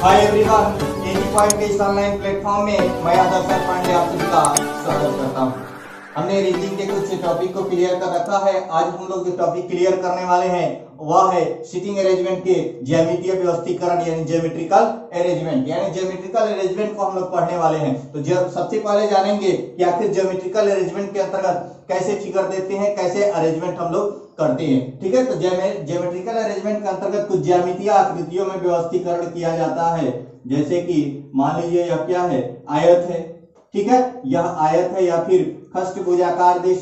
Hi everyone, 80 point के इस online platform में मैं आदर्श पांडे आप सभी का स्वागत करता हूं। हमने रीजनिंग के कुछ टॉपिक को क्लियर कर रखा है। आज हम लोग जो टॉपिक क्लियर करने वाले हैं वह है सीटिंग अरेंजमेंट के ज्यामितीय व्यवस्थीकरण यानी ज्योमेट्रिकल अरेंजमेंट। यानी ज्योमेट्रिकल अरेंजमेंट को हम लोग पढ़ने वाले हैं। तो सबसे पहले जानेंगे कि आखिर ज्योमेट्रिकल अरेंजमेंट के अंतर्गत कैसे फिगर देते हैं, कैसे अरेंजमेंट हम लोग करते हैं। ठीक है, तो ज्योमेट्रिकल अरेंजमेंट के अंतर्गत कुछ ज्यामितीय आकृतियों में व्यवस्थीकरण किया जाता है। जैसे कि मान लीजिए यह क्या है, आयत है। ठीक है, यह आयत है या फिर खष्टभुजाकार दे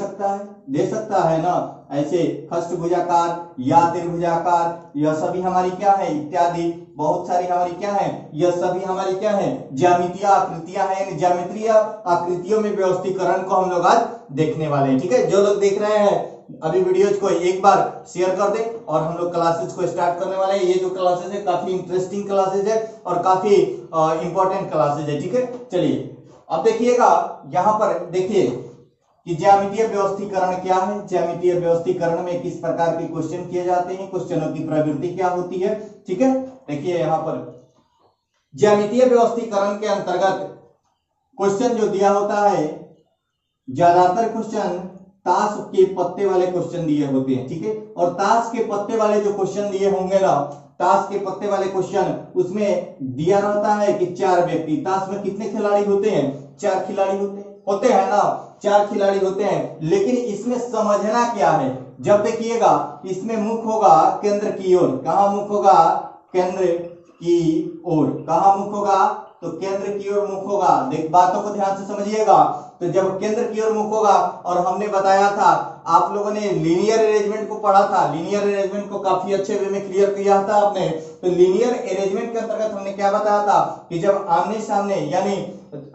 सकता है ना, ऐसे खष्टभुजाकार या त्रिभुजाकार, यह सभी हमारी क्या है, इत्यादि बहुत सारी हमारी क्या है, यह सभी हमारी क्या है, ज्यामितीय आकृतियां हैं। यानी ज्यामितीय आकृतियों में व्यवस्थीकरण को हम लोग आज देखने वाले हैं। ठीक है, जो लोग देख रहे हैं अभी वीडियोज को एक बार शेयर कर दे और हम लोग क्लासेस को स्टार्ट करने वाले हैं। ये जो क्लासेस है काफी इंटरेस्टिंग क्लासेस है और काफी इंपॉर्टेंट क्लासेस है। ठीक है, चलिए अब देखिएगा, यहाँ पर देखिए कि ज्यामितीय व्यवस्थीकरण क्या है, ज्यामितीय व्यवस्थीकरण में किस प्रकार के क्वेश्चन किए जाते हैं, क्वेश्चनों की प्रवृत्ति क्या होती है। ठीक है, देखिए यहाँ पर ज्यामितीय व्यवस्थीकरण के अंतर्गत क्वेश्चन जो दिया होता है, ज्यादातर क्वेश्चन ताश के पत्ते वाले क्वेश्चन दिए होते हैं। ठीक है, और ताश के पत्ते वाले जो क्वेश्चन दिए होंगे ना, ताश के पत्ते वाले क्वेश्चन, उसमें दिया रहता है कि 4 व्यक्ति, ताश में कितने खिलाड़ी होते हैं, 4 खिलाड़ी होते हैं ना, 4 खिलाड़ी होते हैं। लेकिन इसमें समझना क्या है, जब देखिएगा इसमें मुख होगा केंद्र की ओर। कहां मुख होगा, केंद्र की ओर। कहां मुख होगा, तो केंद्र की ओर मुख होगा। देख, बातों को ध्यान से समझिएगा। तो जब केंद्र की ओर मुख होगा, और हमने बताया था, आप लोगों ने लीनियर अरेंजमेंट को पढ़ा था, लीनियर अरेंजमेंट को काफी अच्छे वे में क्लियर किया था आपने। तो लीनियर अरेंजमेंट के अंतर्गत हमने क्या बताया था कि जब आमने सामने यानी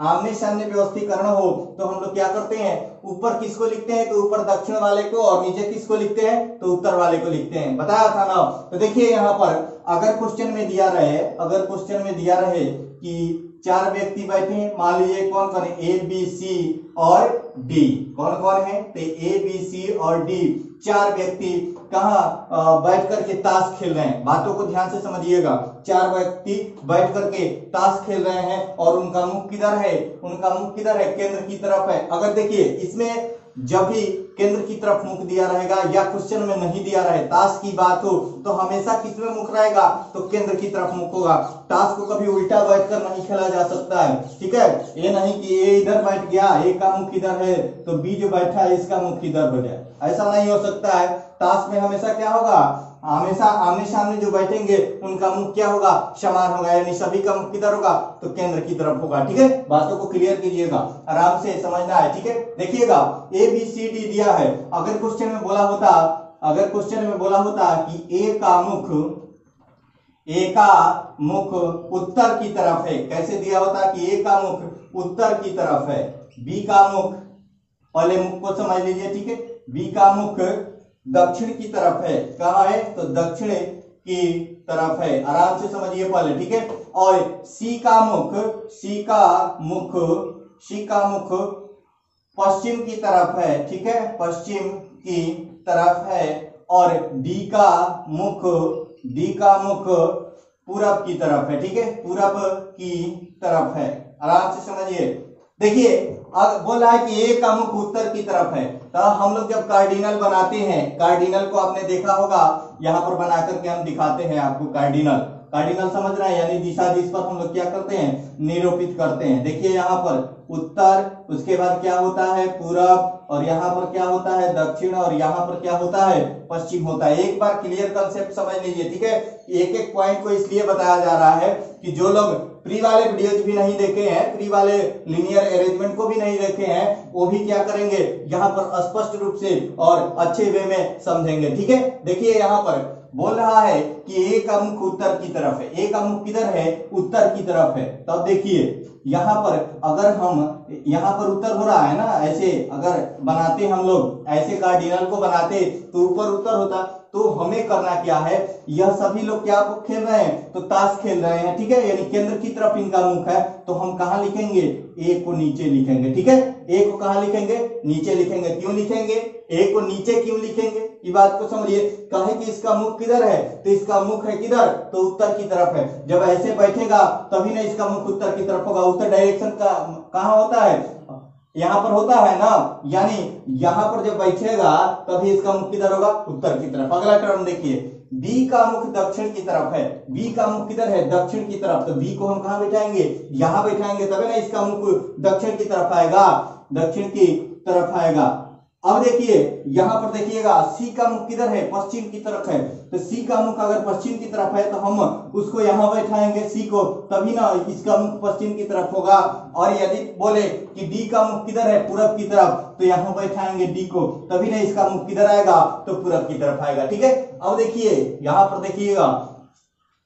आमने सामने व्यवस्थीकरण हो तो हम लोग क्या करते हैं, ऊपर किसको लिखते हैं, तो ऊपर दक्षिण वाले को, और नीचे किसको लिखते हैं, तो उत्तर वाले को लिखते हैं। बताया था ना। तो देखिए यहाँ पर अगर क्वेश्चन में दिया रहे कि 4 व्यक्ति बैठे हैं, मान लीजिए कौन कौन है, ए बी सी और डी। कौन कौन है, तो ए बी सी और डी 4 व्यक्ति कहां बैठ करके ताश खेल रहे हैं। बातों को ध्यान से समझिएगा। 4 व्यक्ति बैठ करके ताश खेल रहे हैं और उनका मुख किधर है, केंद्र की तरफ है। अगर देखिए इसमें जब भी केंद्र की तरफ मुख दिया रहेगा या क्वेश्चन में नहीं दिया रहे, ताश की बात हो तो हमेशा किसमें मुख रहेगा, तो केंद्र की तरफ मुख होगा। ताश को कभी उल्टा बैठकर नहीं खेला जा सकता है। ठीक है, ये नहीं कि ए इधर बैठ गया, ए का मुख इधर है तो बी जो बैठा है इसका मुख इधर हो जाए, ऐसा नहीं हो सकता है। ताश में हमेशा क्या होगा, हमेशा आमने सामने जो बैठेंगे उनका मुख क्या होगा, समान होगा, यानी सभी का मुख किधर होगा, तो केंद्र की तरफ होगा। ठीक है, बातों को क्लियर कीजिएगा, आराम से समझना है। ठीक है, देखिएगा ए बी सी डी दिया है। अगर क्वेश्चन में बोला होता कि ए का मुख उत्तर की तरफ है, कैसे दिया होता कि ए का मुख उत्तर की तरफ है, बी का मुख, पहले मुख को समझ लीजिए। ठीक है, बी का मुख दक्षिण की तरफ है। कहां है, तो दक्षिण की तरफ है, आराम से समझिए पहले। ठीक है, और सी का मुख पश्चिम की तरफ है। ठीक है, पश्चिम की तरफ है, और डी का मुख पूरब की तरफ है। ठीक है, पूरब की तरफ है, आराम से समझिए। देखिए बोल रहा है कि ए का मुख उत्तर की तरफ है, तो हम लोग जब कार्डिनल बनाते हैं, कार्डिनल को आपने देखा होगा, यहाँ पर बना करके हम दिखाते हैं आपको कार्डिनल समझ रहे हैं, यानी दिशा जिस पर हम लोग क्या करते हैं, निरूपित करते हैं। देखिए यहाँ पर उत्तर, उसके बाद क्या होता है पूरब, और यहाँ पर क्या होता है दक्षिण, और यहाँ पर क्या होता है पश्चिम होता है। एक बार क्लियर कंसेप्ट समझ लीजिए। ठीक है, एक एक पॉइंट को इसलिए बताया जा रहा है कि जो लोग प्री वाले वीडियोज भी नहीं देखे हैं, प्री वाले लीनियर अरेंजमेंट को भी नहीं देखे हैं, वो भी क्या करेंगे, यहाँ पर स्पष्ट रूप से और अच्छे वे में समझेंगे। ठीक है, देखिए यहाँ पर बोल रहा है कि ए का मुख उत्तर की तरफ है, ए का मुख किधर है, उत्तर की तरफ है। तब तो देखिए यहाँ पर अगर हम यहाँ पर उत्तर हो रहा है ना, ऐसे अगर बनाते हम लोग, ऐसे कार्डिनल को बनाते तो ऊपर उत्तर होता, तो हमें करना क्या है, यह सभी लोग क्या खेल रहे हैं, तो ताश खेल रहे हैं। ठीक है, यानी केंद्र की तरफ इनका मुख है, तो हम कहां लिखेंगे, ए को नीचे लिखेंगे। ठीक है, ए को कहां लिखेंगे, नीचे लिखेंगे। क्यों लिखेंगे, ए को नीचे क्यों लिखेंगे, ये बात को समझिए। कहे कि इसका मुख किधर है, तो इसका इसका मुख है किधर, तो उत्तर की तरफ है। जब ऐसे बैठेगा तभी ना इसका मुख उत्तर की तरफ होगा। उत्तर डायरेक्शन का कहाँ होता है, यहाँ पर होता है ना, यानी यहाँ पर जब बैठेगा तभी इसका मुख किधर होगा, उत्तर की तरफ। अगला टर्म देखिए, बी का मुख दक्षिण की तरफ है, बी का मुख किधर है, दक्षिण की तरफ, तो बी को हम कहाँ बैठाएंगे, यहाँ बैठाएंगे, तभी ना इसका मुख दक्षिण की तरफ आएगा, दक्षिण की तरफ आएगा। अब देखिए यहां पर देखिएगा सी का मुख किधर है, पश्चिम की तरफ है, तो सी का मुख अगर पश्चिम की तरफ है तो हम उसको यहां बैठाएंगे सी को, तभी ना इसका मुख पश्चिम की तरफ होगा। और यदि बोले कि डी का मुख किधर है, पूरब की तरफ, तो यहां बैठाएंगे डी को, तभी ना इसका मुख किधर आएगा, तो पूरब की तरफ आएगा। ठीक है, अब देखिए यहां पर देखिएगा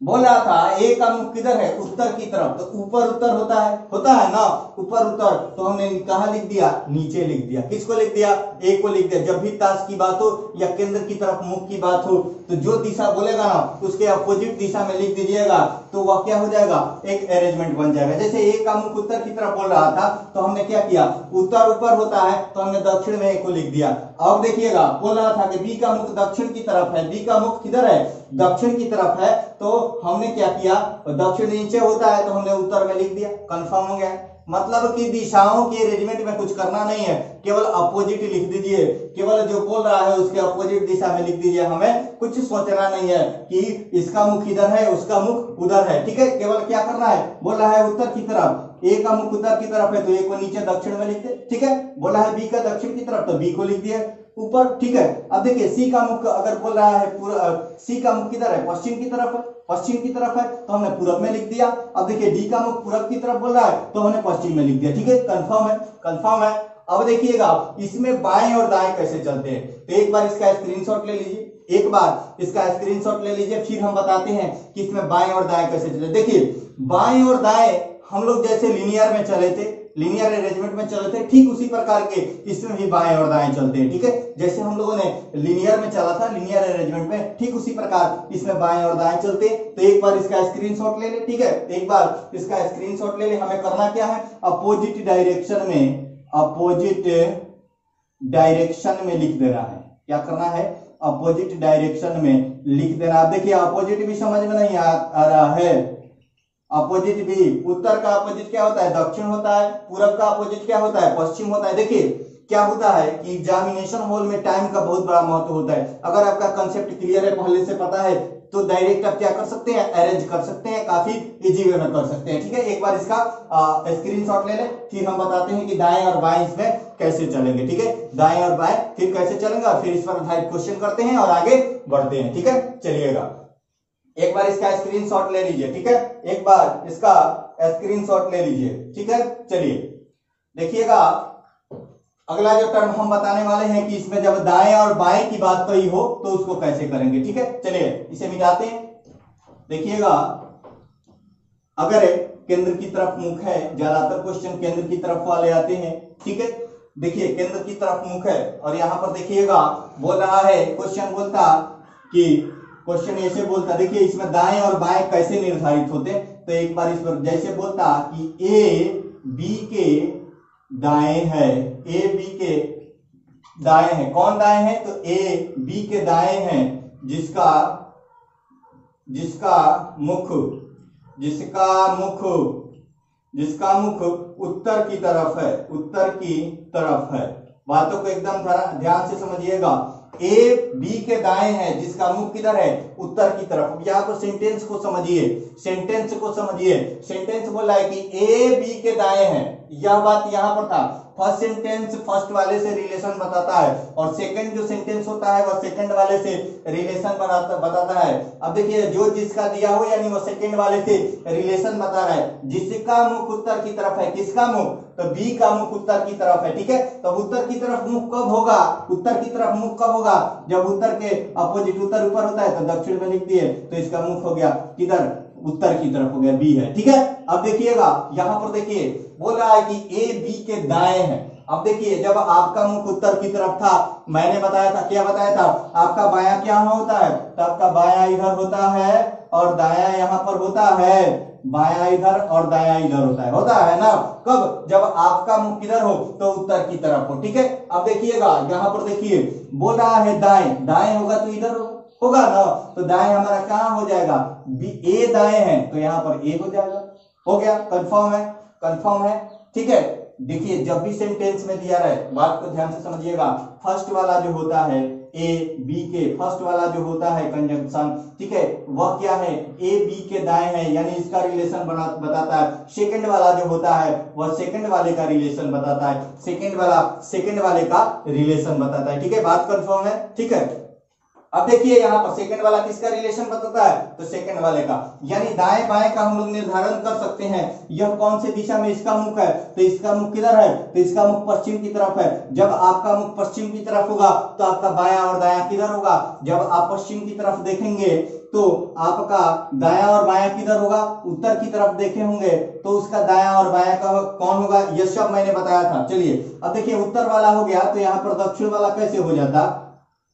बोल रहा था ए का मुख किधर है, उत्तर की तरफ, तो ऊपर उत्तर होता है ना, ऊपर उत्तर, तो हमने कहा लिख दिया, नीचे लिख दिया। किसको लिख दिया, ए को लिख दिया। जब भी ताश की बात हो या केंद्र की तरफ मुख की बात हो, तो जो दिशा बोलेगा ना उसके अपोजिट दिशा में लिख दीजिएगा, तो वह क्या हो जाएगा, एक अरेंजमेंट बन जाएगा। जैसे ए का मुख उत्तर की तरफ बोल रहा था, तो हमने क्या किया, उत्तर ऊपर होता है तो हमने दक्षिण में ए को लिख दिया। अब देखिएगा बोल रहा था कि बी का मुख दक्षिण की तरफ है, बी का मुख किधर है, दक्षिण की तरफ है, तो हमने क्या किया, दक्षिण नीचे होता है तो हमने उत्तर में लिख दिया, कंफर्म हो गया। मतलब कि दिशाओं के अरेंजमेंट में कुछ करना नहीं है, केवल अपोजिट लिख दीजिए, केवल जो बोल रहा है उसके अपोजिट दिशा में लिख दीजिए। हमें कुछ सोचना नहीं है कि इसका मुख इधर है उसका मुख उधर है। ठीक है, केवल क्या करना है, बोल रहा है उत्तर की तरफ, ए का मुख उत्तर की तरफ है तो ए को नीचे दक्षिण में लिख दे। ठीक है, बोला है बी का दक्षिण की तरफ, तो बी को लिख दिया ऊपर। ठीक है, अब देखिए सी का मुख अगर बोल रहा है पूरा, सी का मुख किधर है, पश्चिम की तरफ है, पश्चिम की तरफ है तो हमने पूरब में लिख दिया। अब देखिए डी का मुख पूरब की तरफ बोल रहा है तो हमने पश्चिम में लिख दिया। ठीक है, कंफर्म है, कंफर्म है। अब देखिएगा इसमें बाएं और दाएं कैसे चलते हैं, तो एक बार इसका स्क्रीनशॉट ले लीजिए, एक बार इसका स्क्रीनशॉट ले लीजिए, फिर हम बताते हैं कि इसमें बाएं और दाएं कैसे चलते। देखिए बाएं और दाएं हम लोग जैसे लीनियर में चले थे, लीनियर अरेंजमेंट में चले थे, ठीक उसी प्रकार के इसमें भी बाएं और दाएं चलते हैं। ठीक है, जैसे हम लोगों ने लीनियर में चला था, लीनियर अरेंजमेंट में, ठीक उसी प्रकार इसमें बाएं और दाएं चलते हैं। तो एक बार इसका स्क्रीनशॉट ले ले। ठीक है, एक बार इसका स्क्रीनशॉट ले ले। हमें करना क्या है, अपोजिट डायरेक्शन में, अपोजिट डायरेक्शन में लिख देना है। क्या करना है, अपोजिट डायरेक्शन में लिख देना। आप देखिए अपोजिट भी समझ में नहीं आ रहा है, अपोजिट भी, उत्तर का अपोजिट क्या होता है, दक्षिण होता है, पूरब का अपोजिट क्या होता है, पश्चिम होता है। देखिए क्या होता है कि एग्जामिनेशन हॉल में टाइम का बहुत बड़ा महत्व होता है। अगर आपका कंसेप्ट क्लियर है, पहले से पता है, तो डायरेक्ट आप क्या कर सकते हैं, अरेंज कर सकते हैं, काफी इजी वे में कर सकते हैं। ठीक है, एक बार इसका स्क्रीनशॉट ले ले, फिर हम बताते हैं कि दाएं और बाएं इसमें कैसे चलेंगे। ठीक है, दाएं और बाएं फिर कैसे चलेंगे, और फिर इस पर आधारित क्वेश्चन करते हैं और आगे बढ़ते हैं। ठीक है, चलिएगा एक बार इसका स्क्रीनशॉट ले लीजिए। ठीक है, एक बार इसका स्क्रीनशॉट ले लीजिए। ठीक है, चलिए देखिएगा अगला जो टर्म हम बताने वाले हैं कि इसमें जब दाएं और बाएं की बात कही हो तो उसको कैसे करेंगे। ठीक है, चलिए इसे मिटाते हैं। देखिएगा अगर केंद्र की तरफ मुख है, ज्यादातर क्वेश्चन केंद्र की तरफ वाले आते हैं। ठीक है, देखिए केंद्र की तरफ मुख है और यहां पर देखिएगा बोल रहा है, क्वेश्चन बोलता कि, क्वेश्चन ऐसे बोलता, देखिए इसमें दाएं और बाएं कैसे निर्धारित होते, तो एक बार इस पर जैसे बोलता कि ए बी के दाएं है, ए बी के दाएं है, कौन दाएं है, तो ए बी के दाएं हैं, जिसका मुख उत्तर की तरफ है, उत्तर की तरफ है। बातों को एकदम ध्यान से समझिएगा। ए बी के दाएं है, जिसका मुख किधर है, उत्तर की तरफ। यहाँ पर सेंटेंस को समझिए, सेंटेंस को समझिए। सेंटेंस बोल रहा है कि ए बी के दाएं है, यह बात यहाँ पर था। फर्स्ट सेंटेंस फर्स्ट वाले से रिलेशन बताता है और सेकंड जो सेंटेंस होता है वह सेकंड वाले से रिलेशन बताता है। अब देखिए जो जिसका दिया हो यानी वो सेकंड वाले से रिलेशन बता रहा है। जिसका मुख उत्तर की तरफ है, किसका मुख, तो बी का मुख उत्तर की तरफ है। ठीक है, तो उत्तर की तरफ मुख कब होगा, उत्तर की तरफ मुख कब होगा, जब उत्तर के अपोजिट, उत्तर ऊपर होता है तो दक्षिण में लिख दिए, तो इसका मुख हो गया किधर, उत्तर की तरफ हो गया, बी है। ठीक है, अब देखिएगा यहां पर देखिए बोल रहा है कि ए बी के दाएं है। अब देखिए जब आपका मुख उत्तर की तरफ था, मैंने बताया था, क्या बताया था, आपका बायां क्या होता है, तो आपका बायां इधर होता है और दायां यहां पर होता है, बायां इधर और दायां इधर होता है ना। कब, जब आपका मुख किधर हो, तो उत्तर की तरफ हो। ठीक है, अब देखिएगा यहां पर देखिए बोल रहा है दाएं, दाएं होगा तो इधर होगा ना। तो दाएं हमारा कहाँ हो जाएगा, बी ए दाएं है तो यहाँ पर ए हो जाएगा। हो गया, कंफर्म है, कंफर्म है, ठीक है। देखिए जब भी सेंटेंस में दिया रहे, बात को ध्यान से समझिएगा, फर्स्ट वाला जो होता है ए बी के, फर्स्ट वाला जो होता है कंजंक्शन, ठीक है, वह क्या है, ए बी के दाएं है, यानी इसका रिलेशन बताता है। सेकंड वाला जो होता है वह सेकंड वाले का रिलेशन बताता है, सेकंड वाला सेकंड वाले का रिलेशन बताता है, ठीक है, बात कंफर्म है, ठीक है। अब देखिए यहाँ पर सेकंड वाला किसका रिलेशन बताता है, तो सेकंड वाले का, यानी दाएं बाएं का हम लोग निर्धारण कर सकते हैं। यह कौन से दिशा में इसका मुख है, तो इसका मुख किधर है, तो इसका मुख पश्चिम की तरफ है। जब आपका मुख पश्चिम की तरफ होगा तो आपका बायां और दायां किधर होगा, जब आप पश्चिम की तरफ देखेंगे तो आपका दायां और बायां किधर होगा, उत्तर की तरफ देखे होंगे तो उसका दायां और बायां का कौन होगा, यह सब मैंने बताया था। चलिए अब देखिए उत्तर वाला हो गया तो यहाँ पर दक्षिण वाला कैसे हो जाता,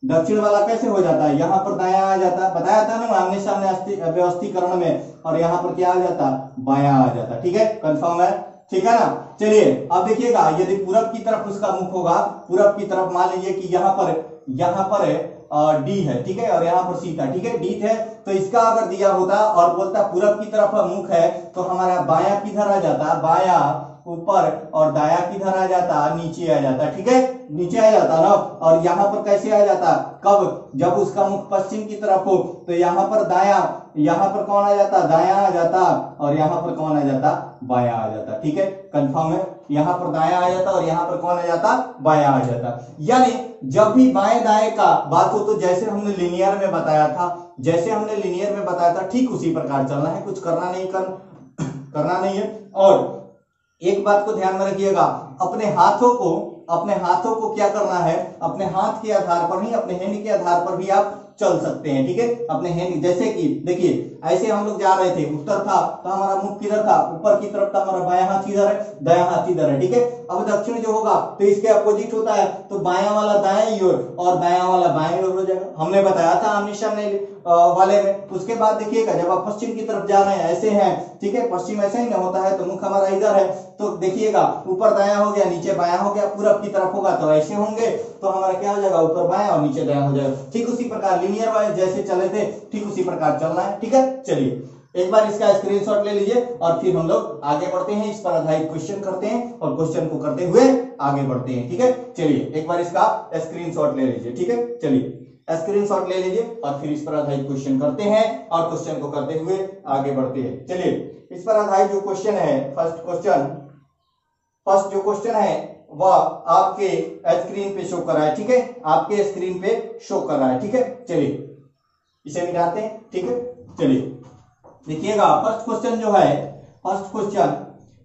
दक्षिण वाला कैसे हो जाता है, यहाँ पर दायां आ जाता, बताया था ना आमने सामने व्यवस्थीकरण में, और यहाँ पर क्या आ जाता, बायां आ जाता, ठीक है, कंफर्म है, ठीक है ना। चलिए अब देखिएगा यदि पूरब की तरफ उसका मुख होगा, पूरब की तरफ मान लीजिए कि यहाँ पर डी है, ठीक है, और यहाँ पर सी था, ठीक है, डी थे, तो इसका अगर दिया होता और बोलता पूरब की तरफ मुख है तो हमारा बायां किधर आ जाता, बायां ऊपर, और दाया किधर आ जाता, नीचे आ जाता, ठीक है, नीचे आ जाता ना। और यहाँ पर कैसे आ जाता, कब, जब उसका मुख पश्चिम की तरफ हो तो यहाँ पर दाया, यहाँ पर कौन आ जाता, दाया आ जाता, और यहाँ पर कौन आ जाता, बाया आ जाता, ठीक है, कंफर्म है, यहाँ पर दाया आ जाता और यहाँ पर कौन आ जाता, बाया आ जाता। यानी जब भी बाएं दाएं का बात हो तो जैसे हमने लिनियर में बताया था, जैसे हमने लिनियर में बताया था ठीक उसी प्रकार चलना है, कुछ करना नहीं करना नहीं है। और एक बात को ध्यान में रखिएगा, अपने हाथों को क्या करना है, अपने हाथ के आधार पर ही, अपने हैंड के आधार पर भी आप चल सकते हैं, ठीक है, अपने हैंड, जैसे कि देखिए ऐसे हम लोग जा रहे थे, उत्तर था तो हमारा मुख किधर था, ऊपर की तरफ था, हमारा बायां हाथ इधर है, दायां हाथ इधर है, ठीक है। अब दक्षिण जो होगा तो इसके अपोजिट होता है, तो बायां वाला दाएं ओर और दायां वाला बाएं ओर हो जाएगा, हमने बताया था आमने सामने वाले में। उसके बाद देखिएगा जब आप पश्चिम की तरफ जा रहे हैं, ऐसे हैं, ठीक है, पश्चिम ऐसे ही ना होता है, तो मुख हमारा इधर है, तो देखिएगा ऊपर दायां हो गया, नीचे बायां हो गया, पूरब की तरफ होगा तो ऐसे होंगे, तो हमारा क्या हो जाएगा, ऊपर बायां और नीचे दायां हो जाएगा। ठीक उसी प्रकार लिनियर वाइज जैसे चले थे ठीक उसी प्रकार चलना है, ठीक है। चलिए एक बार इसका स्क्रीनशॉट ले लीजिए और फिर हम लोग आगे बढ़ते हैं, इस पर आधारित क्वेश्चन करते हैं और क्वेश्चन को करते हुए आगे बढ़ते हैं, ठीक है। चलिए एक बार इसका स्क्रीनशॉट ले लीजिए, ठीक है, चलिए स्क्रीनशॉट ले लीजिए और फिर इस पर आधारित क्वेश्चन करते हैं और क्वेश्चन को करते हुए आगे बढ़ते हैं। चलिए इस पर आधारित जो क्वेश्चन है, फर्स्ट जो क्वेश्चन है वह आपके स्क्रीन पे शो कर रहा है, ठीक है, आपके स्क्रीन पे शो कर रहा है, ठीक है। चलिए इसे मिटाते हैं, ठीक है। चलिए देखिएगा फर्स्ट क्वेश्चन जो है, फर्स्ट क्वेश्चन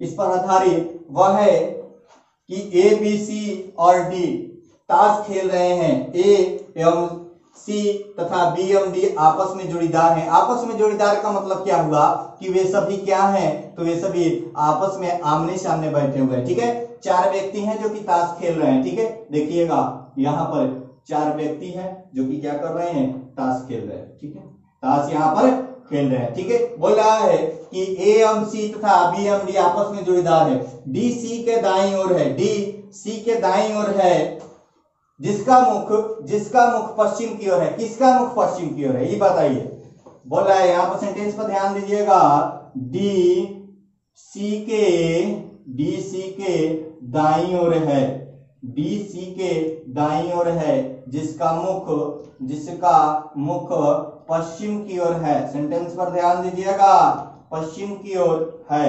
इस पर आधारित वह है कि ए बी सी और डी ताश खेल रहे हैं, ए एवं सी तथा बी एवं डी आपस में जोड़ीदार हैं। आपस में जोड़ीदार का मतलब क्या हुआ कि वे सभी क्या हैं, तो वे सभी आपस में आमने सामने बैठे हुए हैं, ठीक है। चार व्यक्ति हैं जो कि ताश खेल रहे हैं, ठीक है, देखिएगा यहाँ पर चार व्यक्ति हैं जो कि क्या कर रहे हैं, ताश खेल रहे हैं, ठीक है, ताश यहाँ पर खेल रहे हैं, ठीक है। बोल रहा है कि ए एवं सी तथा बी एवं डी आपस में जोड़ीदार है, डी सी के दाईं ओर है, डी सी के दाईं ओर है, जिसका मुख पश्चिम की ओर है। किसका मुख पश्चिम की ओर है ये बताइए। बोल रहा है यहाँ पर सेंटेंस पर ध्यान दीजिएगा, डी सी के दाईं ओर है, डी सी के दाईं ओर है, जिसका मुख पश्चिम की ओर है। सेंटेंस पर ध्यान दीजिएगा, पश्चिम की ओर है।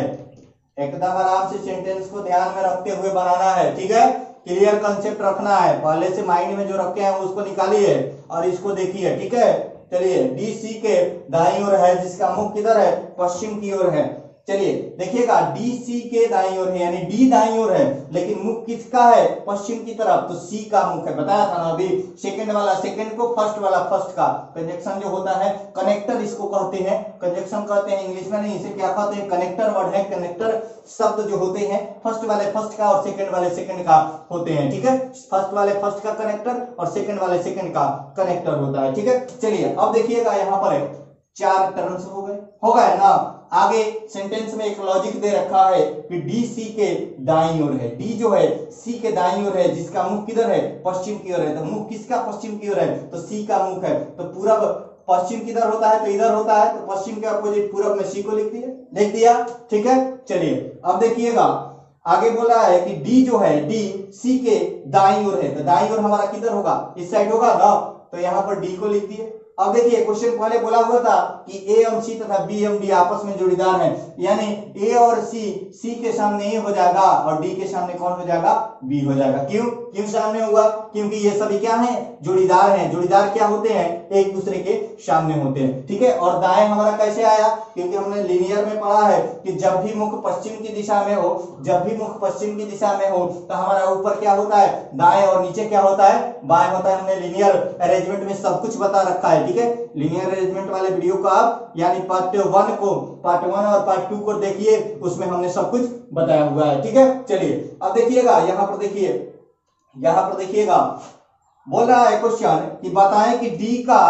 एकदम आराम से सेंटेंस को ध्यान में रखते हुए बनाना है, ठीक है, क्लियर कंसेप्ट रखना है, पहले से माइंड में जो रखे हैं उसको निकालिए और इसको देखिए, ठीक है। चलिए डी सी के दाईं ओर है, जिसका मुख किधर है, पश्चिम की ओर है। चलिए देखिएगा डी सी के दाईं ओर है, यानी डी दाईं ओर है, लेकिन मुख किसका है, पश्चिम की तरफ, तो सी का मुख है। बताया था ना अभी, सेकंड वाला सेकंड को, फर्स्ट वाला फर्स्ट का। कंजक्शन जो होता है, कनेक्टर इसको कहते हैं, कंजक्शन कहते हैं इंग्लिश में, नहीं इसे क्या कहते हैं, कनेक्टर वर्ड है। कनेक्टर शब्द जो होते हैं फर्स्ट वाले फर्स्ट का और सेकंड वाले सेकंड का होते हैं, ठीक है। फर्स्ट वाले फर्स्ट का कनेक्टर और सेकंड वाले सेकंड का कनेक्टर होता है, ठीक है। चलिए अब देखिएगा यहाँ पर चार टर्म्स हो गए ना। आगे सेंटेंस में एक लॉजिक दे रखा है कि डी सी के दाईं ओर है, डी जो है सी के दाईं ओर है, जिसका मुख किधर है, पश्चिम की ओर है। तो मुख किसका पश्चिम की ओर है, तो सी का मुख है, तो पूरब पश्चिम किधर होता है, तो इधर होता है, तो पश्चिम के अपोजिट पूरब में सी को लिख दिया। ठीक है, चलिए अब देखिएगा आगे बोला है कि डी जो है, डी सी के दाईं ओर है, तो दाईं ओर हमारा किधर होगा, इस साइड होगा ना, तो यहाँ पर डी को लिख दिए। अब देखिए क्वेश्चन पहले बोला हुआ था कि ए एम सी तथा बी एम डी आपस में जोड़ीदार हैं, यानी ए और सी के सामने ए हो जाएगा और डी के सामने कौन हो जाएगा, बी हो जाएगा। क्यों सामने होगा, क्योंकि ये सभी क्या हैं, जोड़ीदार हैं। जोड़ीदार क्या होते हैं, एक दूसरे के सामने होते हैं। ठीक है, और दाएं हमारा कैसे आया, क्योंकि हमने लीनियर में पढ़ा है कि जब भी मुख पश्चिम की दिशा में हो, जब भी मुख पश्चिम की दिशा में हो तो हमारा ऊपर क्या होता है, दाएं, और नीचे क्या होता है, बाएं होता है। हमने लीनियर अरेंजमेंट में सब कुछ बता रखा है। ठीक है, लीनियर अरेंजमेंट वाले वीडियो को आप यानी पार्ट 1 और पार्ट 2 को देखिए, उसमें हमने सब कुछ बताया हुआ है। ठीक है, चलिए अब देखिएगा यहाँ पर देखिएगा बोल रहा है क्वेश्चन कि बताएं कि डी का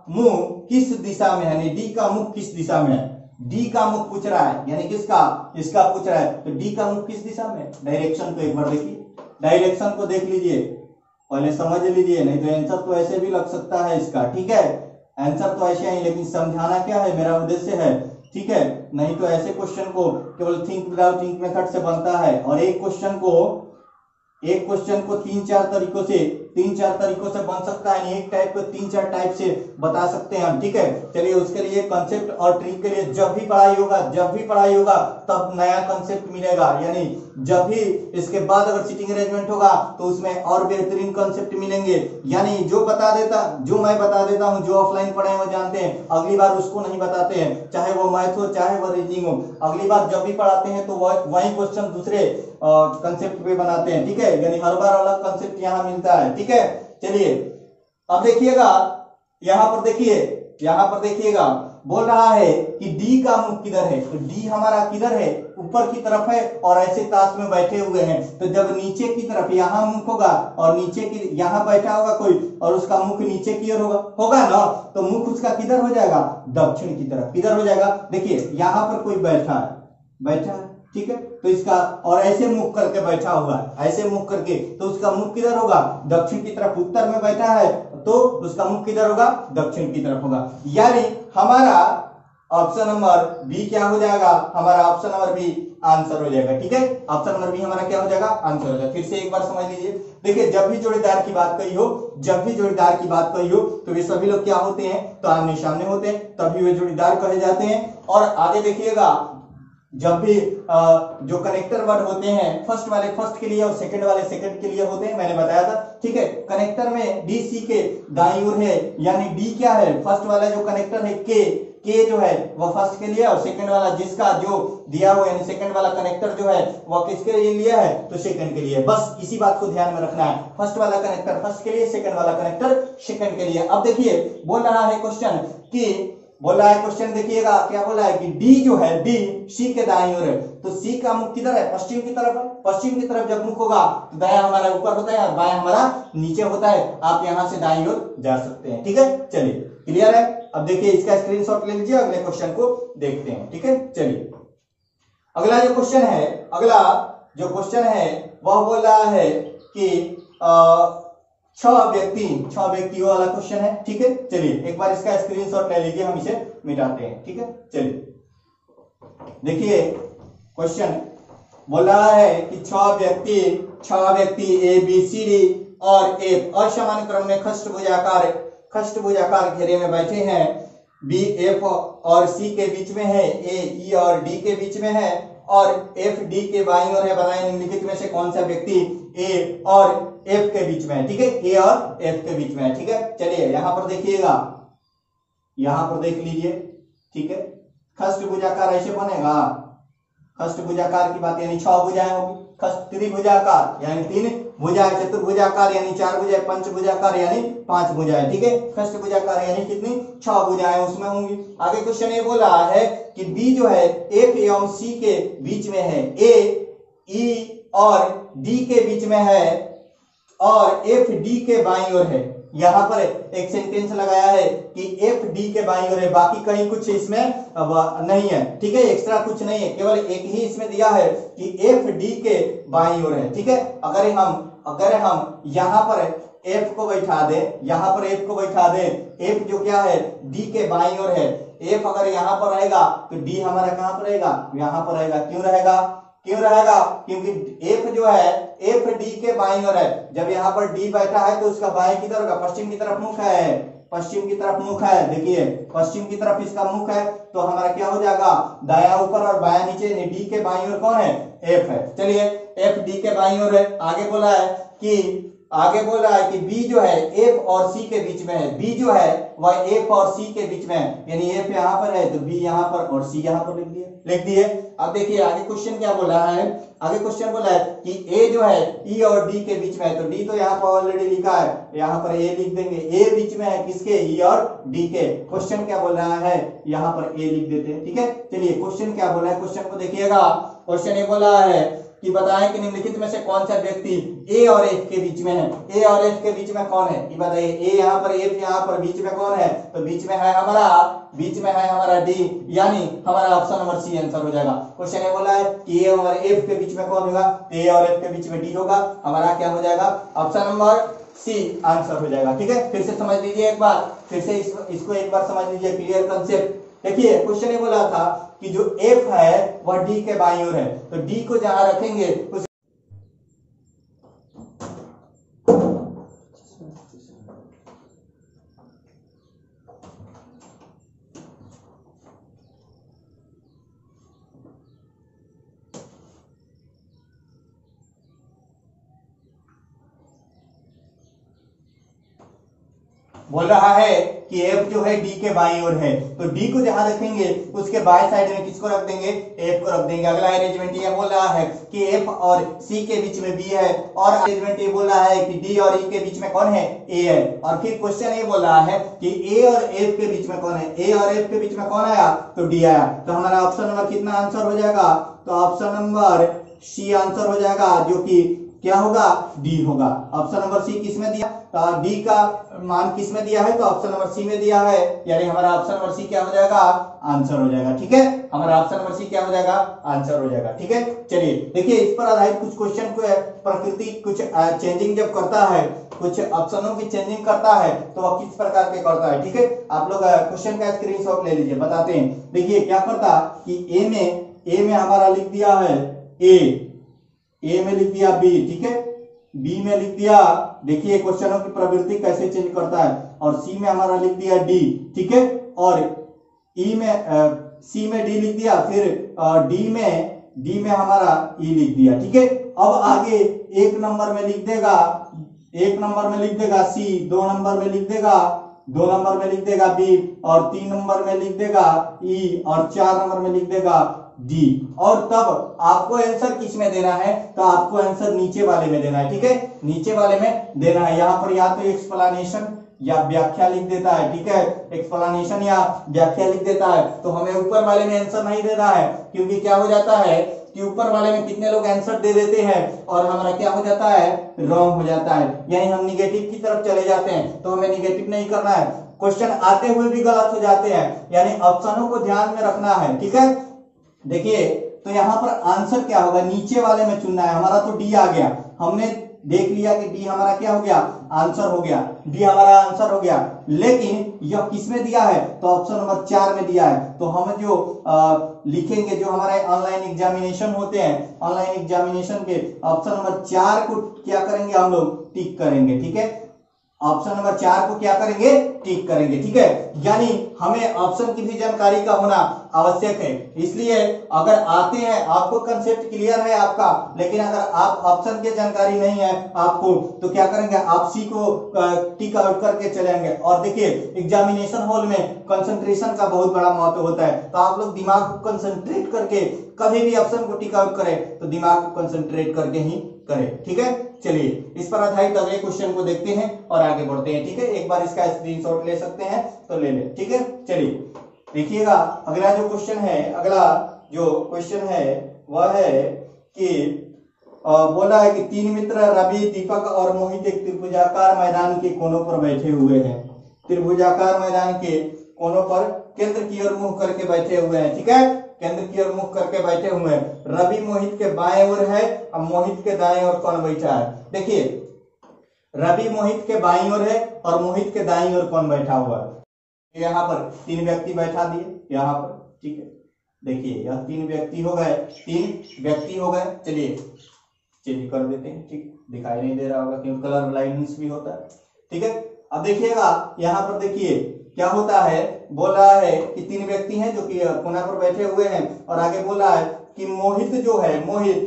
मुंह किस दिशा में है, यानी डी का मुख किस दिशा में है। डी का मुख पूछ रहा है, यानी किसका, इसका पूछ रहा है, तो डी का मुख किस दिशा में, डायरेक्शन को एक बार देखिए, डायरेक्शन को देख लीजिए, पहले समझ लीजिए, नहीं तो आंसर तो ऐसे भी लग सकता है इसका। ठीक है, आंसर तो ऐसे ही, लेकिन समझाना क्या है मेरा उद्देश्य है। ठीक है, नहीं तो ऐसे क्वेश्चन को केवल थिंक विदाउट थिंक मेथड से बनता है, और एक क्वेश्चन को तीन चार तरीकों से बन सकता है, एक टाइप को 3-4 टाइप से बता सकते हैं हम। ठीक है, चलिए उसके लिए कंसेप्ट और ट्रिक के लिए जब भी पढ़ाई होगा तब नया कंसेप्ट मिलेगा, यानी जब भी इसके बाद अगर सीटिंग अरेंजमेंट होगा तो उसमें और बेहतरीन कंसेप्ट मिलेंगे। यानी जो मैं बता देता हूं, जो ऑफलाइन पढ़े वो जानते हैं, अगली बार उसको नहीं बताते हैं, चाहे वो मैथ हो चाहे वो रीजनिंग हो। अगली बार जब भी पढ़ाते हैं तो वही क्वेश्चन दूसरे कंसेप्ट पे बनाते हैं। ठीक है, यानी हर बार अलग कंसेप्ट यहाँ मिलता है। ठीक है, चलिए अब देखिएगा यहाँ पर देखिएगा बोल रहा है कि डी का मुख किधर है, तो डी हमारा किधर है, ऊपर की तरफ है, और ऐसे ताश में बैठे हुए हैं। तो जब नीचे की तरफ यहाँ मुख होगा और नीचे की यहाँ बैठा होगा कोई और उसका मुख नीचे की ओर होगा ना, तो मुख उसका किधर हो जाएगा, दक्षिण की तरफ। किधर हो जाएगा, देखिए यहाँ पर कोई बैठा है। ठीक है, तो इसका और ऐसे मुख करके बैठा हुआ है, ऐसे मुख करके, तो उसका मुख किधर होगा, दक्षिण की तरफ। उत्तर में बैठा है तो उसका मुख किधर होगा, दक्षिण की तरफ होगा। यानी हमारा ऑप्शन नंबर बी क्या हो जाएगा, हमारा ऑप्शन नंबर बी आंसर हो जाएगा। ठीक है, ऑप्शन नंबर बी हमारा क्या हो जाएगा, आंसर हो जाएगा। फिर से एक बार समझ लीजिए, देखिए जब भी जोड़ीदार की बात कही हो तो वे सभी लोग क्या होते हैं, तो आमने सामने होते हैं, तभी वे जोड़ीदार कहे जाते हैं। और आगे देखिएगा जब भी जो कनेक्टर वर्ड होते हैं, फर्स्ट वाले फर्स्ट के लिए और सेकंड वाले सेकंड के लिए होते हैं, मैंने बताया था। ठीक है, कनेक्टर में डी सी के दाईं ओर है, यानी डी क्या है, फर्स्ट वाला जो कनेक्टर है के जो है वह फर्स्ट के लिए, और सेकंड वाला जिसका जो दिया हुआ यानी सेकंड वाला कनेक्टर जो है वह किसके लिए लिया है, तो सेकंड के लिए। बस इसी बात को ध्यान में रखना है, फर्स्ट वाला कनेक्टर फर्स्ट के लिए, सेकंड वाला कनेक्टर सेकंड के लिए। अब देखिए बोल रहा है क्वेश्चन देखिएगा क्या बोला है कि डी जो है, डी सी के दाईं ओर है, तो सी का मुख किधर है, पश्चिम की तरफ है। पश्चिम की तरफ जब मुख होगा तो दायां हमारा ऊपर होता है और बायां हमारा नीचे होता है। आप यहां से दाईं ओर जा सकते हैं। ठीक है, चलिए क्लियर है। अब देखिए इसका स्क्रीनशॉट ले लीजिए, अगले क्वेश्चन को देखते हैं। ठीक है, चलिए अगला जो क्वेश्चन है वह बोल रहा है कि 6 व्यक्तियों वाला क्वेश्चन है। ठीक है, चलिए एक बार इसका स्क्रीनशॉट ले लीजिए, हम इसे मिटाते हैं। ठीक है, चलिए देखिए क्वेश्चन बोल रहा है कि 6 व्यक्ति ए बी सी डी और एफ असमान क्रम में खष्टभुजाकार घेरे में बैठे हैं। बी एफ और सी के बीच में है, ए ई और डी के बीच में है, और एफ डी के बाईं ओर है। बताएं निम्नलिखित में से कौन सा व्यक्ति ए और एफ के बीच में है। ठीक है, ए और एफ के बीच में है। ठीक है, चलिए यहां पर देखिएगा, यहां पर देख लीजिए। ठीक है, खष्टभुजाकार ऐसे बनेगा, खष्टभुजाकार की बात यानी 6 भुजाएं होगी। त्रिभुजाकार यानी 3 भुजाएं, चतुर्भुजाकार यानी 4 भुजाएं, पंचभुजाकार यानी 5 भुजाएं। ठीक है, खष्टभुजाकार यानी कितनी, 6 भुजाएं उसमें होंगी। आगे क्वेश्चन ये बोल रहा है कि बी जो है एफ एवं सी के बीच में है, ए ई और डी के बीच में है, और एफ डी के बाईं ओर है। यहाँ पर एक सेंटेंस लगाया है कि एफ डी के बाईं ओर है, बाकी कहीं कुछ इसमें नहीं है। ठीक है, एक्स्ट्रा कुछ नहीं है, केवल एक ही इसमें दिया है कि एफ डी के बाईं ओर है। ठीक है, अगर हम यहाँ पर एफ को बैठा दे, यहाँ पर एफ को बैठा दे, एफ जो क्या है डी के बाईं ओर है, एफ अगर यहाँ पर रहेगा तो डी हमारा कहाँ पर रहेगा, यहाँ पर रहेगा। क्यों रहेगा, क्यों रहेगा, क्योंकि एफ जो है एफ डी के बाईं ओर है। जब यहाँ पर डी बैठा है तो उसका बाएं की तरफ पश्चिम की तरफ मुख है, पश्चिम की तरफ मुख है। देखिए पश्चिम की तरफ इसका मुख है तो हमारा क्या हो जाएगा, दाया ऊपर और बाया नीचे। डी के बाईं ओर कौन है, एफ है। चलिए एफ डी के बाईं ओर है। आगे बोला है कि बी जो है एफ और सी के बीच में है, बी जो है वह एफ और सी के बीच में है, यानी एफ यहाँ पर है तो बी यहाँ पर और सी यहाँ पर लिख दिए। अब देखिए आगे क्वेश्चन क्या बोला है, आगे क्वेश्चन बोला है कि ए जो है ई और डी के बीच में है, तो डी तो यहाँ पर ऑलरेडी लिखा है, यहाँ पर ए लिख देंगे। ए बीच में है किसके, ई और डी के। क्वेश्चन क्या बोल रहा है, यहाँ पर ए लिख देते हैं। ठीक है, चलिए क्वेश्चन क्या बोला है, क्वेश्चन को देखिएगा। क्वेश्चन ये बोला है कि बताएं कि निम्नलिखित में से कौन सा व्यक्ति ए और एफ के बीच में है। ए और एफ के बीच में कौन है, ये बताइए। ए यहाँ पर, एफ यहाँ पर, बीच में कौन है, तो बीच में है हमारा डी, यानी हमारा ऑप्शन नंबर सी आंसर हो जाएगा। क्वेश्चन ये बोला है कि ए और एफ के बीच में कौन होगा, ए और एफ के बीच में डी होगा, हमारा क्या हो जाएगा, ऑप्शन नंबर सी आंसर हो जाएगा। ठीक है, फिर से समझ लीजिए एक बार, फिर से इसको एक बार समझ लीजिए, क्लियर कंसेप्ट। देखिए क्वेश्चन ये बोला था कि जो एफ है वह डी के बाईं ओर है, तो डी को जहां रखेंगे उस बोल रहा है कि एफ जो है डी के बाईं ओर है, तो डी को जहां रखेंगे उसके बाएं साइड में किसको रख देंगे, एफ को रख देंगे। अगला अरेंजमेंट ये बोल रहा है कि एफ और सी के बीच में बी है, और अरेंजमेंट ये बोल रहा है कि डी और ई के बीच में कौन है, ए है। और फिर क्वेश्चन ये बोल रहा है कि ए और एफ के बीच में कौन है, ए और एफ के बीच में कौन आया, तो डी आया। तो हमारा ऑप्शन नंबर कितना आंसर हो जाएगा, तो ऑप्शन नंबर सी आंसर हो जाएगा, जो कि क्या होगा, डी होगा। ऑप्शन नंबर सी किस में दिया, तो डी का मान किस में दिया है, तो ऑप्शन नंबर सी में दिया है, यानी हमारा ऑप्शन नंबर सी क्या हो जाएगा, आंसर हो जाएगा। ठीक है, हमारा ऑप्शन नंबर सी क्या हो जाएगा, आंसर हो जाएगा। ठीक है, चलिए देखिए इस पर आधारित कुछ क्वेश्चन को प्रकृति कुछ चेंजिंग जब करता है, कुछ ऑप्शनों की चेंजिंग करता है, तो वह किस प्रकार के करता है। ठीक है, आप लोग क्वेश्चन का स्क्रीनशॉट ले लीजिए, बताते हैं। देखिए क्या करता कि ए में हमारा लिख दिया है ए में लिख दिया बी, ठीक है, बी में लिख दिया, देखिए क्वेश्चनों की प्रवृत्ति कैसे चेंज करता है, और सी में हमारा लिख दिया डी, ठीक है, और सी में डी लिख दिया, फिर डी में हमारा ई लिख दिया। ठीक है, अब आगे एक नंबर में लिख देगा सी, दो नंबर में लिख देगा बी, और 3 नंबर में लिख देगा ई, और 4 नंबर में लिख देगा डी। और तब आपको आंसर किस में देना है, तो आपको आंसर नीचे वाले में देना है। ठीक है, नीचे वाले में देना है। यहाँ पर या तो एक्सप्लेनेशन या व्याख्या लिख देता है। ठीक है, एक्सप्लेनेशन या व्याख्या लिख देता है, तो हमें ऊपर वाले में आंसर नहीं देना है, क्योंकि क्या हो जाता है कि ऊपर वाले में कितने लोग आंसर दे देते हैं और हमारा क्या हो जाता है, रॉन्ग हो जाता है, यानी हम निगेटिव की तरफ चले जाते हैं। तो हमें निगेटिव नहीं करना है, क्वेश्चन आते हुए भी गलत हो जाते हैं, यानी ऑप्शनों को ध्यान में रखना है। ठीक है, देखिए तो यहाँ पर आंसर क्या होगा, नीचे वाले में चुनना है। हमारा तो डी आ गया, हमने देख लिया कि डी हमारा क्या हो गया, आंसर हो गया, डी हमारा आंसर हो गया। लेकिन यह किस में दिया है, तो ऑप्शन नंबर 4 में दिया है। तो हम जो लिखेंगे, जो हमारे ऑनलाइन एग्जामिनेशन होते हैं, ऑनलाइन एग्जामिनेशन के ऑप्शन नंबर 4 को क्या करेंगे, हम लोग टिक करेंगे। ठीक है, ऑप्शन नंबर 4 को क्या करेंगे, टिक करेंगे। ठीक है, यानी हमें ऑप्शन की भी जानकारी का होना आवश्यक है। इसलिए अगर आते हैं, आपको कंसेप्ट क्लियर है आपका, लेकिन अगर आप ऑप्शन की जानकारी नहीं है आपको, तो क्या करेंगे, आप सी को टिक आउट करके चलेंगे। और देखिए एग्जामिनेशन हॉल में कंसंट्रेशन का बहुत बड़ा महत्व होता है, तो आप लोग दिमाग को कंसंट्रेट करके कभी भी ऑप्शन को टिक आउट करें, तो दिमाग को कंसंट्रेट करके ही करें। ठीक है, चलिए इस पर आधारित अगले क्वेश्चन को देखते हैं और आगे बढ़ते हैं। ठीक है, एक बार इसका स्क्रीनशॉट ले सकते हैं तो ले ले। ठीक है, चलिए देखिएगा अगला जो क्वेश्चन है वह है कि बोला है कि 3 मित्र रवि, दीपक और मोहित एक त्रिभुजाकार मैदान के कोनों पर बैठे हुए हैं। त्रिभुजाकार मैदान के कोनों पर केंद्र की ओर मुंह करके बैठे हुए हैं। ठीक है, केंद्र की ओर मुख करके बैठे हुए हैं। रवि मोहित के बाएं ओर है और मोहित के दाएं ओर कौन बैठा है। देखिए रवि मोहित के बाईं ओर है और मोहित के दाईं ओर कौन बैठा हुआ है? यहाँ पर 3 व्यक्ति बैठा दिए यहाँ पर, ठीक है। देखिए यह 3 व्यक्ति हो गए, 3 व्यक्ति हो गए। चलिए चेंज कर देते हैं, ठीक, दिखाई नहीं दे रहा होगा क्योंकि कलर ब्लाइंडनेस भी होता है, ठीक है। अब देखिएगा यहाँ पर देखिए क्या होता है, बोल रहा है कि 3 व्यक्ति हैं जो कि कोना पर बैठे हुए हैं और आगे बोल रहा है कि मोहित जो है, मोहित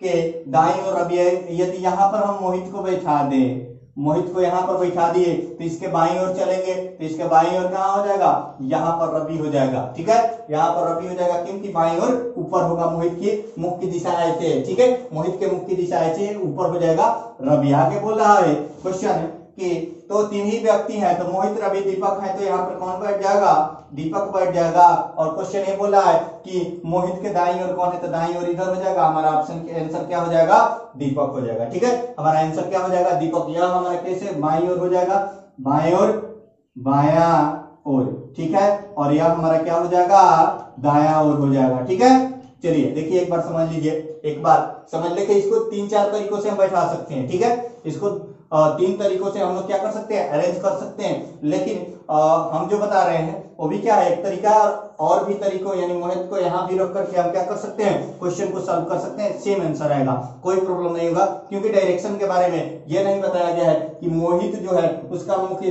के दाईं ओर रवि है। यदि यहाँ पर हम मोहित को बैठा दें, मोहित को यहाँ पर बैठा दिए तो इसके बाईं ओर चलेंगे तो इसके बाईं ओर कहाँ हो जाएगा, यहाँ पर रवि हो जाएगा, ठीक है। यहाँ पर रवि हो जाएगा क्योंकि बाईं ओर ऊपर होगा, मोहित की मुख की दिशा ऐसे है, ठीक है। मोहित के मुख की दिशा ऐसे ऊपर हो जाएगा रवि। आगे बोल रहा है क्वेश्चन कि तो 3 ही व्यक्ति हैं, तो मोहित रवि दीपक है, तो यहाँ पर कौन बैठ जाएगा, दीपक बैठ जाएगा। और क्वेश्चन ये बोला है कि मोहित के दाईं ओर कौन है, तो दाईं ओर इधर हो जाएगा। हमारा ऑप्शन के आंसर क्या हो जाएगा, दीपक हो जाएगा, ठीक है। हमारा आंसर क्या हो जाएगा, दीपक। यह हमारा कैसे बाईं ओर हो जाएगा, बाएं ओर, बाया ओर, ठीक है। और यह हमारा क्या हो जाएगा, दाया ओर हो जाएगा, ठीक है। चलिए देखिए एक बार समझ लीजिए, एक बार समझ लेके इसको 3-4 तरीकों से हम बैठा सकते हैं, ठीक है। इसको 3 तरीकों से हम लोग क्या कर सकते हैं, अरेंज कर सकते हैं। लेकिन हम जो बता रहे हैं वो भी क्या है, एक तरीका और भी तरीकों, यानी मोहित को यहाँ भी रख करके हम क्या कर सकते हैं, क्वेश्चन को सॉल्व कर सकते हैं। सेम आंसर आएगा, कोई प्रॉब्लम नहीं होगा, क्योंकि डायरेक्शन के बारे में ये नहीं बताया गया है कि मोहित जो है उसका मुख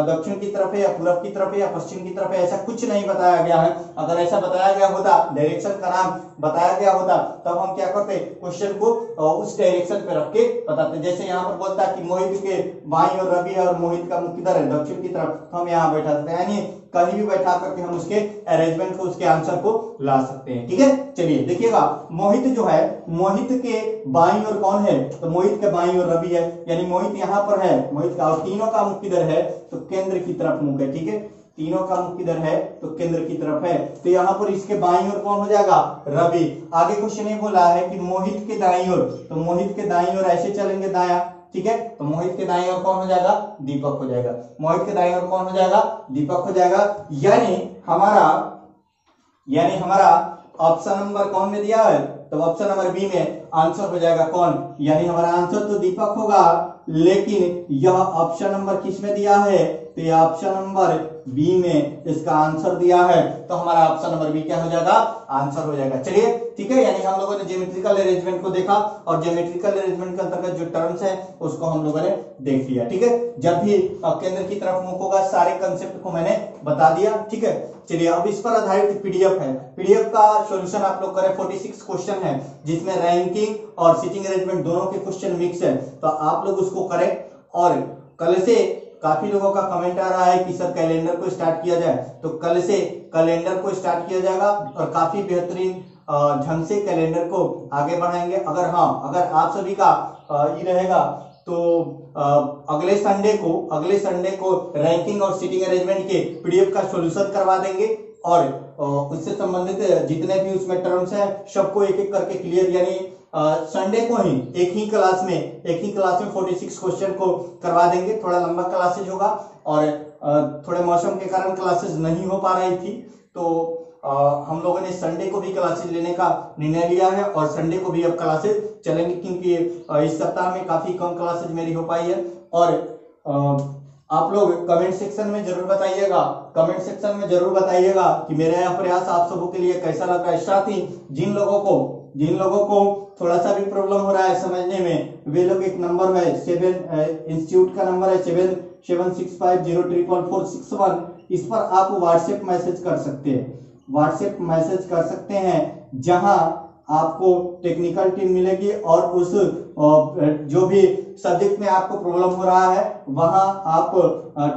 दक्षिण की तरफ है या पूर्व की तरफ है या पश्चिम की तरफ है, ऐसा कुछ नहीं बताया गया है। अगर ऐसा बताया गया होता, डायरेक्शन का नाम बताया गया होता, तब हम क्या करते, क्वेश्चन को उस डायरेक्शन पे रख के बताते। जैसे यहाँ पर बोलता है कि मोहित के बाईं ओर रवि है और मोहित का मुख किधर है, दक्षिण की तरफ, तो हम यहाँ बैठा सकते हैं, यानी कहीं भी बैठा करके हम उसके अरेंजमेंट को, उसके आंसर को ला सकते हैं, ठीक है। चलिए देखिएगा, मोहित जो है, मोहित के बाईं ओर कौन है, तो मोहित के बाईं ओर रवि है, यानी मोहित यहाँ पर है, मोहित का, और तीनों का मुख किधर है, तो केंद्र की तरफ मुख है, ठीक है। तीनों का मुख किधर है, तो केंद्र की तरफ है, तो यहाँ पर इसके बाईं ओर कौन हो जाएगा, रवि। आगे क्वेश्चन ये बोला है कि मोहित के दाईं ओर, तो मोहित के दाईं ओर ऐसे चलेंगे दाया, ठीक है। तो मोहित के दाईं ओर कौन हो जाएगा, दीपक हो जाएगा। मोहित के दाईं ओर कौन हो जाएगा, दीपक हो जाएगा। यानी हमारा ऑप्शन नंबर कौन में दिया है, तो ऑप्शन नंबर बी में आंसर हो जाएगा कौन, यानी हमारा आंसर तो दीपक होगा, लेकिन यह ऑप्शन नंबर किस में दिया है, तो यह ऑप्शन नंबर बी में इसका आंसर दिया है, तो हमारा ऑप्शन नंबर बी क्या हो जाएगा, आंसर हो जाएगा। चलिए ठीक है, यानी हम लोगों ने ज्योमेट्रिकल अरेंजमेंट को देखा और ज्योमेट्रिकल अरेंजमेंट के अंतर्गत जो टर्म्स है उसको हम लोगों ने देख लिया, ठीक है। जब भी केंद्र की तरफ मुख होगा, सारे कंसेप्ट को मैंने बता दिया, ठीक है। चलिए अब इस पर आधारित पीडीएफ है, पीडीएफ का सॉल्यूशन आप लोग करें। 46 क्वेश्चन है जिसमें रैंकिंग और सिटिंग अरेंजमेंट दोनों के क्वेश्चन मिक्स है, तो आप लोग उसको करें। और कल से काफी लोगों का कमेंट आ रहा है कि सर कैलेंडर को स्टार्ट किया जाए, तो कल से कैलेंडर को स्टार्ट किया जाएगा और काफी बेहतरीन ढंग से कैलेंडर को आगे बढ़ाएंगे। अगर आप सभी का ये रहेगा तो अगले संडे को रैंकिंग और सीटिंग अरेंजमेंट के पीडीएफ का सॉल्यूशन करवा देंगे और उससे संबंधित जितने भी उसमें टर्म्स हैं सबको एक एक करके क्लियर, यानी संडे को ही एक ही क्लास में 46 क्वेश्चन को करवा देंगे। थोड़ा लंबा क्लासेज होगा और थोड़े मौसम के कारण क्लासेस नहीं हो पा रही थी, तो हम लोगों ने संडे को भी क्लासेस लेने का निर्णय लिया है और संडे को भी अब क्लासेस चलेंगे, क्योंकि इस सप्ताह में काफी कम क्लासेस मेरी हो पाई है। और आप लोग कमेंट सेक्शन में जरूर बताइएगा कि मेरा यह प्रयास आप सबों के लिए कैसा लगा। साथ ही जिन लोगों को थोड़ा सा भी प्रॉब्लम हो रहा है समझने में, वे लोग एक नंबर है, इंस्टीट्यूट का नंबर है 7765044461, इस पर आप व्हाट्सएप मैसेज कर सकते हैं, जहां आपको टेक्निकल टीम मिलेगी और उस जो भी सब्जेक्ट में आपको प्रॉब्लम हो रहा है वहां आप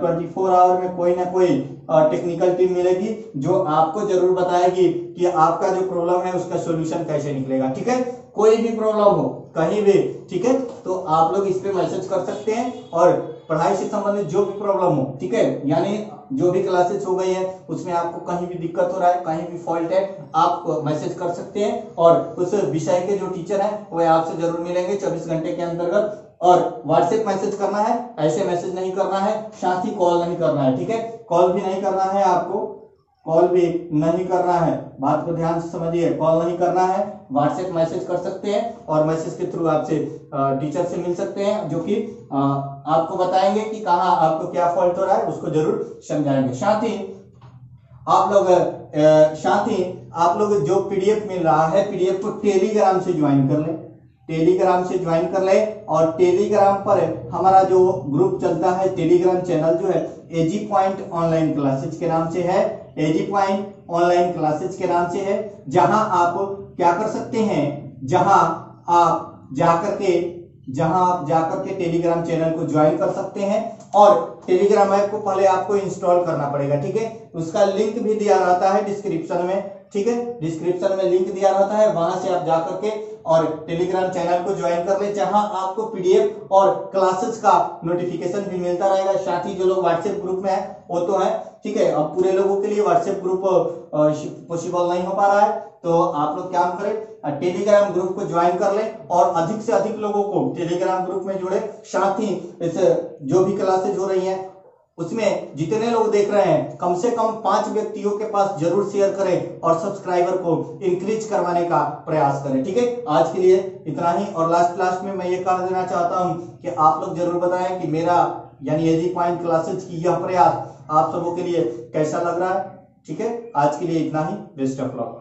24 आवर में कोई ना कोई टेक्निकल टीम मिलेगी जो आपको जरूर बताएगी कि आपका जो प्रॉब्लम है उसका सॉल्यूशन कैसे निकलेगा, ठीक है। कोई भी प्रॉब्लम हो कहीं भी, ठीक है, तो आप लोग इस पे मैसेज कर सकते हैं और पढ़ाई से संबंधित जो भी प्रॉब्लम हो, ठीक है, यानी जो भी क्लासेस हो गई है उसमें आपको कहीं भी दिक्कत हो रहा है, कहीं भी फॉल्ट है, आप मैसेज कर सकते हैं और उस विषय के जो टीचर हैं वो आपसे जरूर मिलेंगे 24 घंटे के अंतर्गत। और व्हाट्सएप मैसेज करना है, ऐसे मैसेज नहीं करना है, साथ ही कॉल नहीं करना है, ठीक है। कॉल भी नहीं करना है आपको, कॉल भी नहीं करना है, बात को ध्यान से समझिए, कॉल नहीं करना है, व्हाट्सएप मैसेज कर सकते हैं और मैसेज के थ्रू आपसे टीचर से मिल सकते हैं, जो कि आपको बताएंगे कि कहाँ आपको क्या फॉल्ट हो रहा है, उसको जरूर समझाएंगे। साथ ही आप लोग जो पीडीएफ मिल रहा है, पीडीएफ को टेलीग्राम से ज्वाइन कर लें, टेलीग्राम से ज्वाइन कर ले। और टेलीग्राम पर हमारा जो ग्रुप चलता है, टेलीग्राम चैनल जो है एजी पॉइंट ऑनलाइन क्लासेज के नाम से है, एजी पॉइंट ऑनलाइन क्लासेज के नाम से है, जहां आप क्या कर सकते हैं, जहां आप जाकर के टेलीग्राम चैनल को ज्वाइन कर सकते हैं। और टेलीग्राम ऐप को पहले आपको इंस्टॉल करना पड़ेगा, ठीक है, उसका लिंक भी दिया रहता है डिस्क्रिप्शन में, ठीक है, डिस्क्रिप्शन में लिंक दिया रहता है, वहां से आप जाकर के और टेलीग्राम चैनल को ज्वाइन कर ले, जहां आपको पीडीएफ और क्लासेस का नोटिफिकेशन भी मिलता रहेगा। साथ ही जो लोग व्हाट्सएप ग्रुप में है वो तो है, ठीक है, अब पूरे लोगों के लिए व्हाट्सएप ग्रुप पॉसिबल नहीं हो पा रहा है, तो आप लोग क्या करें, टेलीग्राम ग्रुप को ज्वाइन कर लें और अधिक से अधिक लोगों को टेलीग्राम ग्रुप में जोड़े। साथ ही इस जो भी क्लासेज हो रही हैं उसमें जितने लोग देख रहे हैं, कम से कम 5 व्यक्तियों के पास जरूर शेयर करें और सब्सक्राइबर को इंक्रीज करवाने का प्रयास करें, ठीक है। आज के लिए इतना ही। और लास्ट में मैं ये कह देना चाहता हूं कि आप लोग जरूर बताएं कि मेरा यानी एजी पॉइंट क्लासेज की यह प्रयास आप सबों के लिए कैसा लग रहा है, ठीक है। आज के लिए इतना ही। Best of luck.